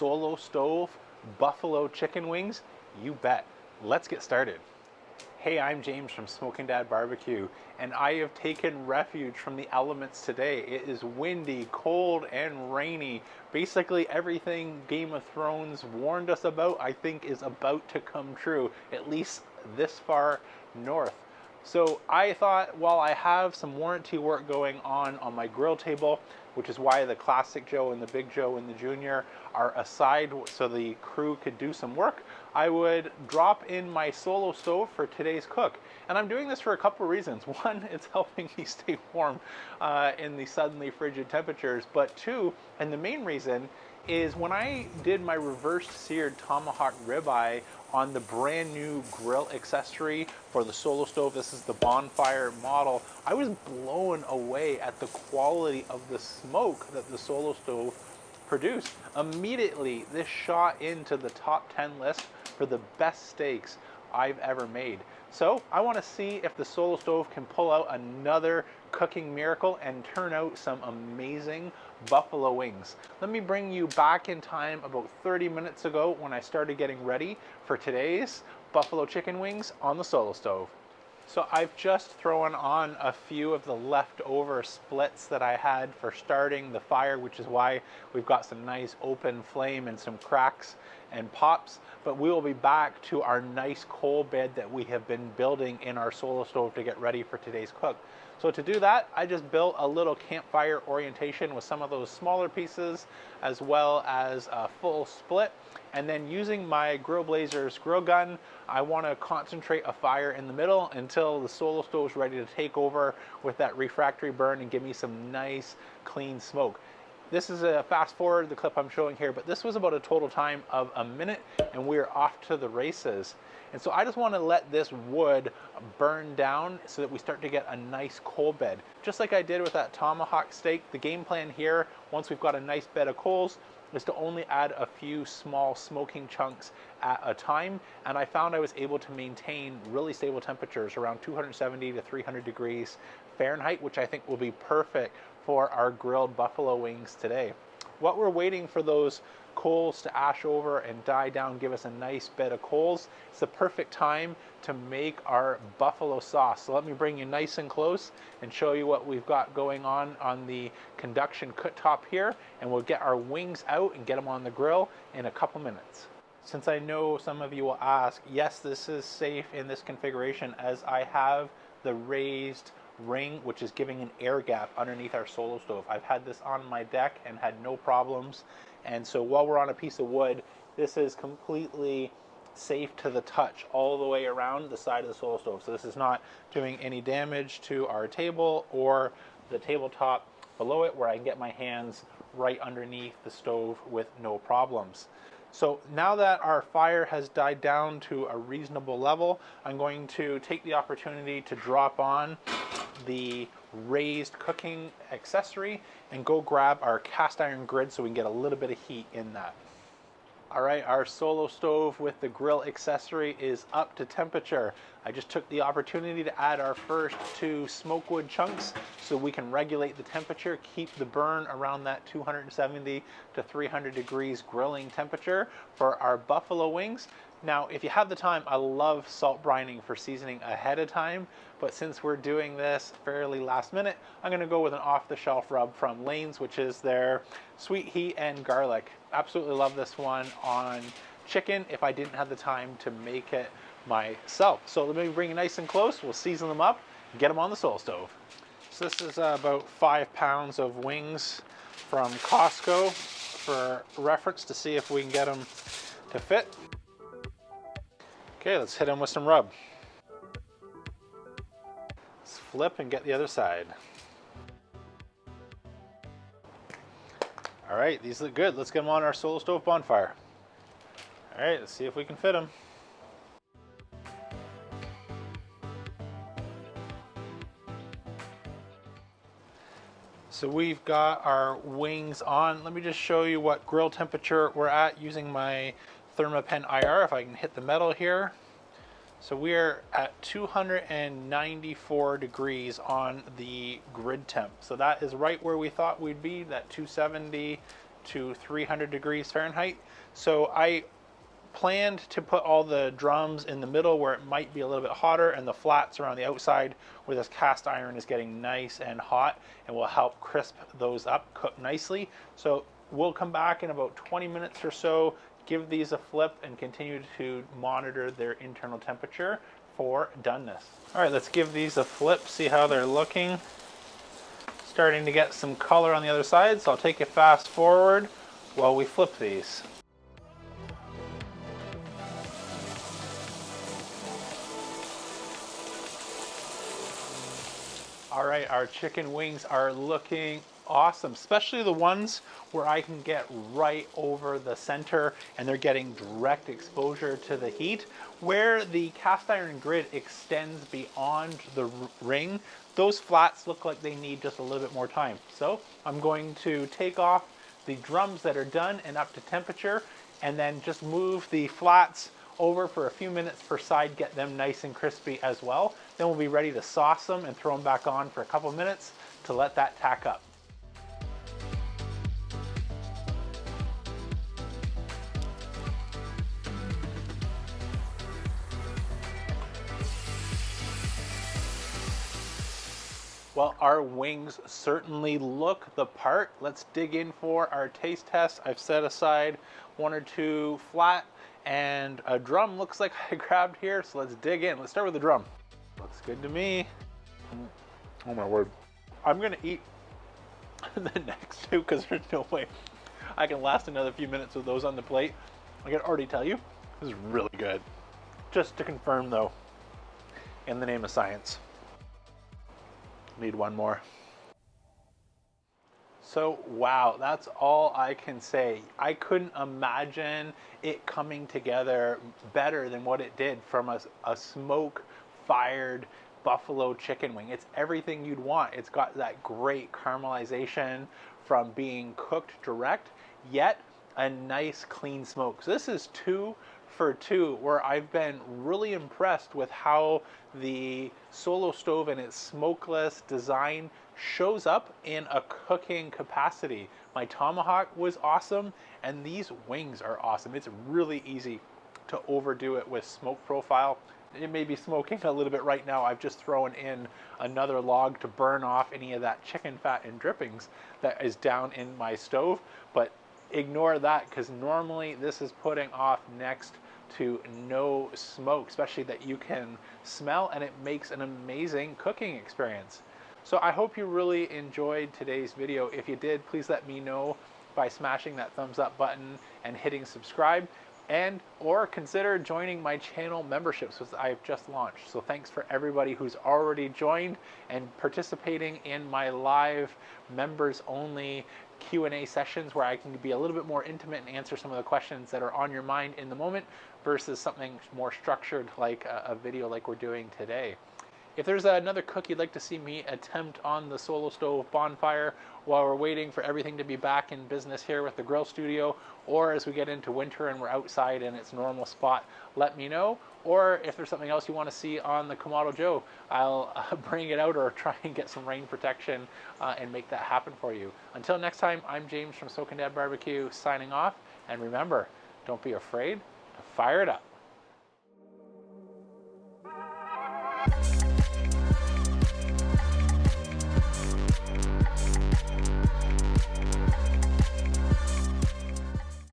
solo stove buffalo chicken wings? You bet. Let's get started. Hey, I'm James from Smoking Dad Barbecue, and I have taken refuge from the elements today. It is windy, cold, and rainy. Basically, everything Game of Thrones warned us about, I think, is about to come true, at least this far north. So I thought, while I have some warranty work going on my grill table, which is why the Classic Joe and the Big Joe and the Junior are aside so the crew could do some work, I would drop in my solo stove for today's cook. And I'm doing this for a couple of reasons. One, it's helping me stay warm in the suddenly frigid temperatures. But two, and the main reason, is when I did my reversed seared tomahawk ribeye on the brand new grill accessory for the solo stove, this is the Bonfire model, I was blown away at the quality of the smoke that the solo stove produced. Immediately, this shot into the top 10 list for the best steaks I've ever made. So I want to see if the solo stove can pull out another cooking miracle and turn out some amazing buffalo wings. Let me bring you back in time about 30 minutes ago when I started getting ready for today's buffalo chicken wings on the solo stove. So I've just thrown on a few of the leftover splits that I had for starting the fire, which is why we've got some nice open flame and some cracks and pops. But we will be back to our nice coal bed that we have been building in our solo stove to get ready for today's cook. So to do that, I just built a little campfire orientation with some of those smaller pieces, as well as a full split. And then using my Grill Blazers grill gun, I want to concentrate a fire in the middle until the solo stove is ready to take over with that refractory burn and give me some nice clean smoke. This is a fast forward, the clip I'm showing here, but this was about a total time of a minute and we're off to the races. And so I just want to let this wood burn down so that we start to get a nice coal bed. Just like I did with that tomahawk steak, the game plan here, once we've got a nice bed of coals, is to only add a few small smoking chunks at a time. And I found I was able to maintain really stable temperatures around 270 to 300 degrees Fahrenheit, which I think will be perfect for our grilled buffalo wings today. What we're waiting for those coals to ash over and die down, give us a nice bed of coals, it's the perfect time to make our buffalo sauce. So let me bring you nice and close and show you what we've got going on the conduction cooktop here, and we'll get our wings out and get them on the grill in a couple minutes. Since I know some of you will ask, yes, this is safe in this configuration as I have the raised ring, which is giving an air gap underneath our solo stove. I've had this on my deck and had no problems. And so while we're on a piece of wood, this is completely safe to the touch all the way around the side of the solo stove. So this is not doing any damage to our table or the tabletop below it, where I can get my hands right underneath the stove with no problems. So now that our fire has died down to a reasonable level, I'm going to take the opportunity to drop on the raised cooking accessory and go grab our cast iron grid so we can get a little bit of heat in that. All right, our solo stove with the grill accessory is up to temperature. I just took the opportunity to add our first 2 smoke wood chunks so we can regulate the temperature, keep the burn around that 270 to 300 degrees grilling temperature for our buffalo wings. Now, if you have the time, I love salt brining for seasoning ahead of time, but since we're doing this fairly last minute, I'm gonna go with an off-the-shelf rub from Lane's, which is their sweet heat and garlic. Absolutely love this one on chicken if I didn't have the time to make it myself. So let me bring it nice and close, we'll season them up, and get them on the solo stove. So this is about 5 pounds of wings from Costco for reference to see if we can get them to fit. Okay, let's hit them with some rub. Let's flip and get the other side. All right, these look good. Let's get them on our solo stove bonfire. All right, let's see if we can fit them. So we've got our wings on. Let me just show you what grill temperature we're at using my ThermaPen IR, if I can hit the metal here. So we're at 294 degrees on the grid temp. So that is right where we thought we'd be, that 270 to 300 degrees Fahrenheit. So I planned to put all the drums in the middle where it might be a little bit hotter, and the flats around the outside where this cast iron is getting nice and hot and will help crisp those up, cook nicely. So we'll come back in about 20 minutes or so, give these a flip, and continue to monitor their internal temperature for doneness. All right, let's give these a flip, see how they're looking. Starting to get some color on the other side, so I'll take it fast forward while we flip these. All right, our chicken wings are looking awesome, especially the ones where I can get right over the center and they're getting direct exposure to the heat. Where the cast iron grid extends beyond the ring, those flats look like they need just a little bit more time. So I'm going to take off the drums that are done and up to temperature, and then just move the flats over for a few minutes per side, get them nice and crispy as well. Then we'll be ready to sauce them and throw them back on for a couple minutes to let that tack up. Well, our wings certainly look the part. Let's dig in for our taste test. I've set aside 1 or 2 flat, and a drum looks like I grabbed here, so let's dig in. Let's start with the drum. Looks good to me. Oh my word. I'm gonna eat the next 2 because there's no way I can last another few minutes with those on the plate. I can already tell you, this is really good. Just to confirm though, in the name of science. Need one more. So wow, that's all I can say. I couldn't imagine it coming together better than what it did from a smoke-fired buffalo chicken wing. It's everything you'd want. It's got that great caramelization from being cooked direct, yet a nice clean smoke. So this is 2 for 2, where I've been really impressed with how the Solo Stove and its smokeless design shows up in a cooking capacity. My tomahawk was awesome, and these wings are awesome. It's really easy to overdo it with smoke profile. It may be smoking a little bit right now. I've just thrown in another log to burn off any of that chicken fat and drippings that is down in my stove, but ignore that because normally this is putting off next to no smoke, especially that you can smell, and it makes an amazing cooking experience. So I hope you really enjoyed today's video. If you did, please let me know by smashing that thumbs up button and hitting subscribe, and or consider joining my channel memberships, which I've just launched. So thanks for everybody who's already joined and participating in my live members only Q&A sessions, where I can be a little bit more intimate and answer some of the questions that are on your mind in the moment versus something more structured like a video like we're doing today. If there's another cook you'd like to see me attempt on the Solo Stove Bonfire while we're waiting for everything to be back in business here with the grill studio, or as we get into winter and we're outside in its normal spot, let me know. Or if there's something else you want to see on the Kamado Joe, I'll bring it out or try and get some rain protection and make that happen for you. Until next time, I'm James from Smoking Dad Barbecue signing off. And remember, don't be afraid to fire it up.